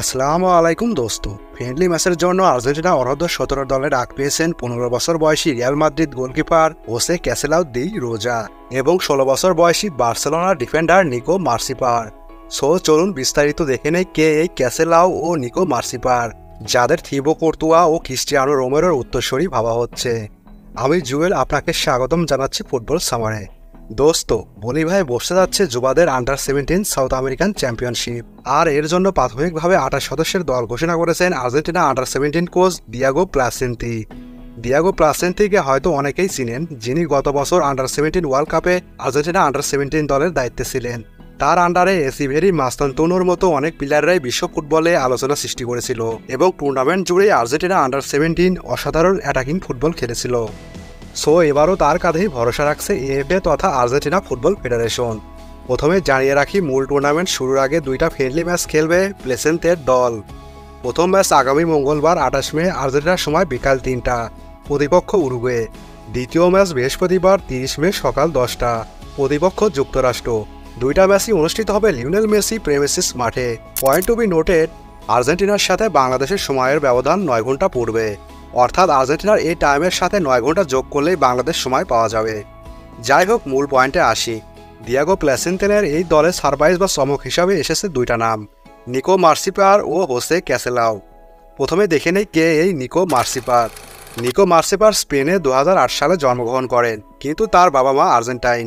আসসালামু আলাইকুম দোস্ত। ফ্রেন্ডলি ম্যাচের জন্য আর্জেন্টিনা অনূর্ধ্ব-17 দলে ডাক পেয়েছেন 15 বছর বয়সী রিয়াল মাদ্রিদ গোলকিপার হোসে ক্যাসেলাউ দি রোজা এবং 16 বছর বয়সী বার্সেলোনার ডিফেন্ডার নিকো মার্সিপার। চলুন বিস্তারিত দেখে নেই কে এই ক্যাসেলাউ ও নিকো মার্সিপার, যাদের থিবো কর্তুয়া ও ক্রিস্টিয়ানো রোমেরোর উত্তরসূরি ভাবা হচ্ছে। আমি জুয়েল আপনাকে স্বাগতম জানাচ্ছি ফুটবল সামারে। দোস্ত, বলিভায় বসতে যাচ্ছে যুবাদের আন্ডার-17 সাউথ আমেরিকান চ্যাম্পিয়নশিপ, আর এর জন্য প্রাথমিকভাবে 28 সদস্যের দল ঘোষণা করেছেন আর্জেন্টিনা আন্ডার-17 কোচ দিয়াগো প্লাসেন্তি। দিয়াগো প্লাসেন্তিকে হয়তো অনেকেই চিনেন, যিনি গত বছর আন্ডার-17 ওয়ার্ল্ড কাপে আর্জেন্টিনা আন্ডার-17 দলের দায়িত্বে ছিলেন। তার আন্ডারে এসিভেরি মাস্তানতুনোর মতো অনেক প্লেয়াররাই বিশ্ব ফুটবলে আলোচনা সৃষ্টি করেছিল এবং টুর্নামেন্ট জুড়ে আর্জেন্টিনা আন্ডার-17 অসাধারণ অ্যাটাকিং ফুটবল খেলেছিল। এবারও তার কাঁধেই ভরসা রাখছে এএফএ তথা আর্জেন্টিনা ফুটবল ফেডারেশন। প্রথমে জানিয়ে রাখি, মূল টুর্নামেন্ট শুরুর আগে দুইটা ফ্রেন্ডলি ম্যাচ খেলবে প্লেসেন্তের দল। প্রথম ম্যাচ আগামী মঙ্গলবার 28 মে আর্জেন্টিনার সময় বিকাল 3টা, প্রতিপক্ষ উরুগুয়ে। দ্বিতীয় ম্যাচ বৃহস্পতিবার 30 মে সকাল 10টা, প্রতিপক্ষ যুক্তরাষ্ট্র। দুইটা ম্যাচই অনুষ্ঠিত হবে লিওনেল মেসি প্রেমিসিস মাঠে। পয়েন্ট টু বি নোটেড, আর্জেন্টিনার সাথে বাংলাদেশের সময়ের ব্যবধান 9 ঘন্টা পূর্বে, অর্থাৎ আর্জেন্টিনার এই টাইমের সাথে 9 ঘন্টা যোগ করলেই বাংলাদেশ সময় পাওয়া যাবে। যাই হোক, মূল পয়েন্টে আসি। দিয়াগো প্লাসেন্তেনের এই দলে সারপ্রাইজ বা চমক হিসাবে এসেছে দুইটা নাম, নিকো মার্সিপার ও হোসে ক্যাসেলাউ। প্রথমে দেখে নেই কে এই নিকো মার্সিপার। নিকো মার্সিপার স্পেনে 2008 সালে জন্মগ্রহণ করেন, কিন্তু তার বাবা মা আর্জেন্টাইন,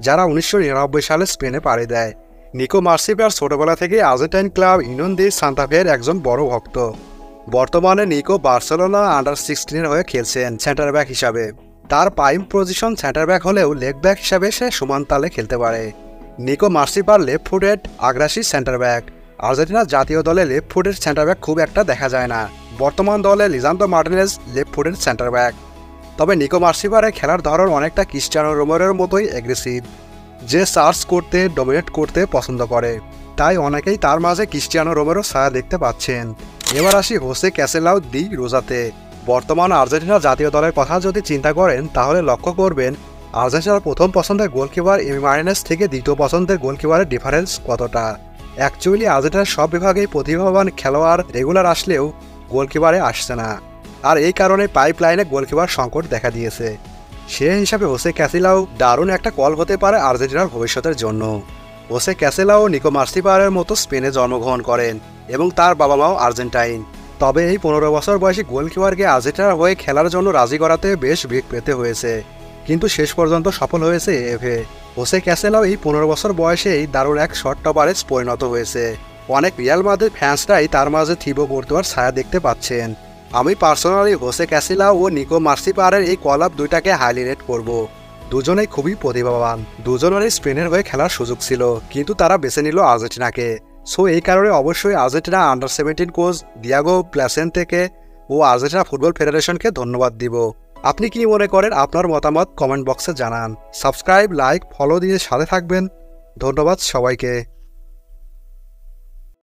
যারা 1999 সালে স্পেনে পাড়ি দেয়। নিকো মার্সিপার ছোটবেলা থেকে আর্জেন্টাইন ক্লাব ইউনিয়ন দি সান্তা ফের একজন বড় ভক্ত। বর্তমানে নিকো বার্সেলোনা আন্ডার-16 হয়ে খেলছেন সেন্টার ব্যাক হিসাবে। তার প্রাইম পজিশন সেন্টার ব্যাক হলেও লেগ ব্যাক হিসাবে সে সমান তালে খেলতে পারে। নিকো মার্সিপার লেফট ফুটেড আগ্রাসী সেন্টার ব্যাক। আর্জেন্টিনা জাতীয় দলে লেফট ফুটেড সেন্টার ব্যাক খুব একটা দেখা যায় না। বর্তমান দলে Lisandro Martinez left footed centre back. তবে নিকো মার্সিপারের খেলার ধরন অনেকটা ক্রিস্টিয়ানো রোমেরোর মতোই অ্যাগ্রেসিভ, যে সার্চ করতে ডমিনেট করতে পছন্দ করে। তাই অনেকেই তার মাঝে ক্রিস্টিয়ানো রোমেরোর ছায়া দেখতে পাচ্ছেন। এবার আসি হোসে ক্যাসেলাউ দি রোজাতে। বর্তমান আর্জেন্টিনা জাতীয় দলের কথা যদি চিন্তা করেন, তাহলে লক্ষ্য করবেন আর্জেন্টিনার প্রথম পছন্দের গোলকিপার এমি মার্টিনেজ থেকে দ্বিতীয় পছন্দের গোলকিপারের ডিফারেন্স কতটা। অ্যাকচুয়ালি আর্জেন্টিনার সব বিভাগেই প্রতিভাবান খেলোয়াড় রেগুলার আসলেও গোলকিপারে আসছে না, আর এই কারণে পাইপলাইনে গোলকিপার সংকট দেখা দিয়েছে। সে হিসাবে হোসে ক্যাসেলাউ দারুণ একটা কল হতে পারে আর্জেন্টিনার ভবিষ্যতের জন্য। হোসে ক্যাসেলাউ নিকো মার্সিপারের মতো স্পেনে জন্মগ্রহণ করেন এবং তার বাবা মাও আর্জেন্টাইন। তবে এই 15 বছর বয়সী গোলকিপারকে আর্জেন্টিনার হয়ে খেলার জন্য রাজি করাতে বেশ বেগ পেতে হয়েছে, কিন্তু শেষ পর্যন্ত সফল হয়েছে এএফএ। হোসে ক্যাসেলাউ এই 15 বছর বয়সেই দারুণ এক শট টপারে পরিণত হয়েছে। অনেক রিয়াল মাদ্রিদ ফ্যান্সরাই তার মাঝে থিবো কর্তুয়ার ছায়া দেখতে পাচ্ছেন। আমি পার্সোনালি হোসে ক্যাসেলাউ ও নিকো মার্সিপারের এই কল আপ দুইটাকে হাইলি রেট করব। দুজনেই খুবই প্রতিভাবান, দুজনেরই স্পেনের হয়ে খেলার সুযোগ ছিল, কিন্তু তারা বেছে নিল আর্জেন্টিনাকে। এই কারণে অবশ্যই আর্জেন্টিনা আন্ডার-17 কোচ দিয়াগো প্লাসেন্তেকে ও আর্জেন্টিনা ফুটবল ফেডারেশনকে ধন্যবাদ দিব। আপনি কি মনে করেন? আপনার মতামত কমেন্ট বক্সে জানান। সাবস্ক্রাইব, লাইক, ফলো দিয়ে সাথে থাকবেন। ধন্যবাদ সবাইকে।